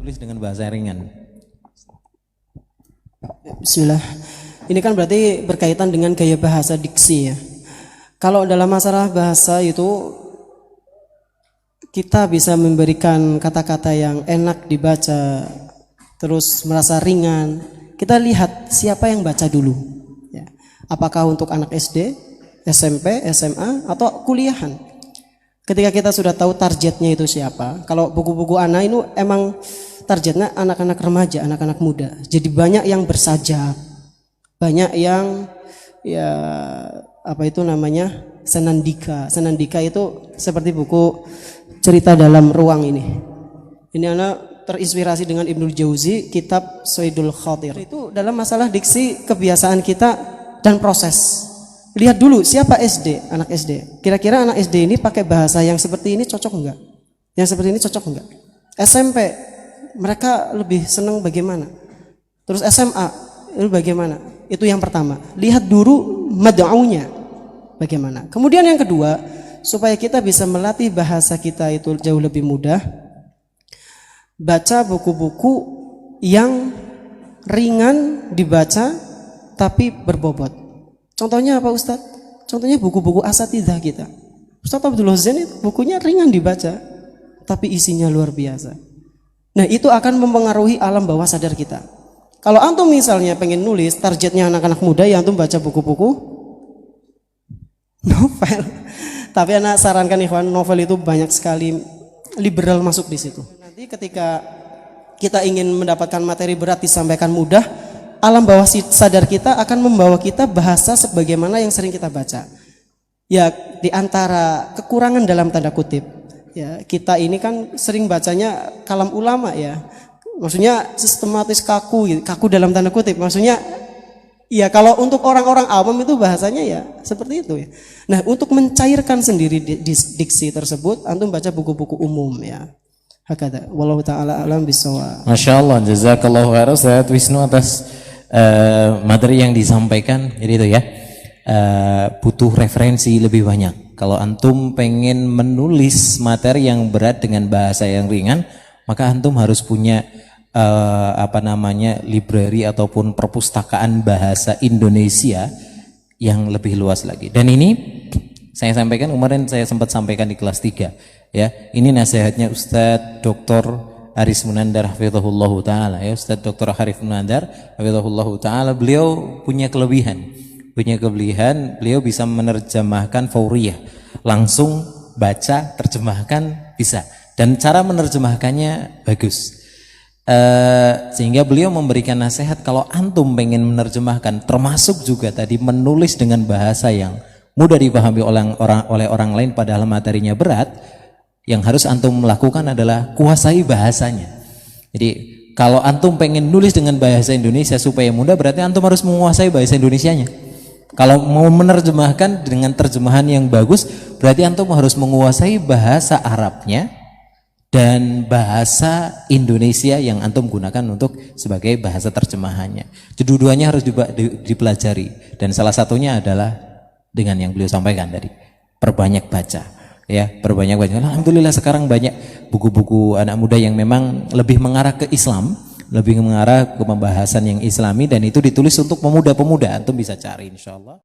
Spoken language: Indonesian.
menulis dengan bahasa ringan. Bismillah. Ini kan berarti berkaitan dengan gaya bahasa diksi ya. Kalau dalam masalah bahasa itu kita bisa memberikan kata-kata yang enak dibaca, terus merasa ringan. Kita lihat siapa yang baca dulu ya. Apakah untuk anak SD, SMP, SMA, atau kuliahan. Ketika kita sudah tahu targetnya itu siapa. Kalau buku-buku anak itu emang targetnya anak-anak remaja, anak-anak muda. Jadi banyak yang bersajak, banyak yang ya apa itu namanya senandika. Senandika itu seperti buku cerita dalam ruang ini. Ini anak terinspirasi dengan Ibnul Jauzi, kitab Saidul Khatir. Itu dalam masalah diksi, kebiasaan kita dan proses. Lihat dulu siapa SD, anak SD. Kira-kira anak SD ini pakai bahasa yang seperti ini cocok enggak? Yang seperti ini cocok enggak? SMP mereka lebih senang bagaimana? Terus SMA itu bagaimana? Itu yang pertama. Lihat dulu mad'unya bagaimana. Kemudian yang kedua, supaya kita bisa melatih bahasa kita itu jauh lebih mudah, baca buku-buku yang ringan dibaca tapi berbobot. Contohnya apa Ustadz? Contohnya buku-buku asatidzah kita. Ustadz Abdul Zain itu bukunya ringan dibaca tapi isinya luar biasa. Nah itu akan mempengaruhi alam bawah sadar kita. Kalau antum misalnya pengen nulis, targetnya anak-anak muda, ya antum baca buku-buku novel. Tapi anak sarankan ikhwan, novel itu banyak sekali liberal masuk di situ. Nanti ketika kita ingin mendapatkan materi berat disampaikan mudah, alam bawah sadar kita akan membawa kita bahasa sebagaimana yang sering kita baca. Ya di antara kekurangan dalam tanda kutip, ya kita ini kan sering bacanya kalam ulama ya, maksudnya sistematis kaku dalam tanda kutip, maksudnya ya kalau untuk orang-orang awam itu bahasanya ya seperti itu ya. Nah untuk mencairkan sendiri diksi tersebut, antum baca buku-buku umum ya. Hakada, wallahu taala alam bisawab. Masya Allah, jazakallahu khairan Ustaz Wisnu atas materi yang disampaikan. Jadi itu ya, butuh referensi lebih banyak. Kalau antum pengen menulis materi yang berat dengan bahasa yang ringan, maka antum harus punya library ataupun perpustakaan bahasa Indonesia yang lebih luas lagi. Dan ini saya sampaikan kemarin, saya sempat sampaikan di kelas 3 ya. Ini nasihatnya Ustadz Dr. Haris Munandar hafizahullah taala ya. Ustadz Dr. Haris Munandar hafizahullah taala, beliau punya kelebihan, beliau bisa menerjemahkan fauriyah, langsung baca, terjemahkan bisa, dan cara menerjemahkannya bagus. Sehingga beliau memberikan nasihat kalau antum pengen menerjemahkan, termasuk juga tadi menulis dengan bahasa yang mudah dipahami oleh orang lain padahal materinya berat, yang harus antum lakukan adalah kuasai bahasanya. Jadi kalau antum pengen nulis dengan bahasa Indonesia supaya mudah, berarti antum harus menguasai bahasa Indonesianya. Kalau mau menerjemahkan dengan terjemahan yang bagus, berarti antum harus menguasai bahasa Arabnya dan bahasa Indonesia yang antum gunakan untuk sebagai bahasa terjemahannya. Kedua-duanya harus dipelajari, dan salah satunya adalah dengan yang beliau sampaikan tadi, perbanyak baca ya, perbanyak baca. Alhamdulillah sekarang banyak buku-buku anak muda yang memang lebih mengarah ke Islam, lebih mengarah ke pembahasan yang Islami, dan itu ditulis untuk pemuda-pemuda. Antum bisa cari insyaallah.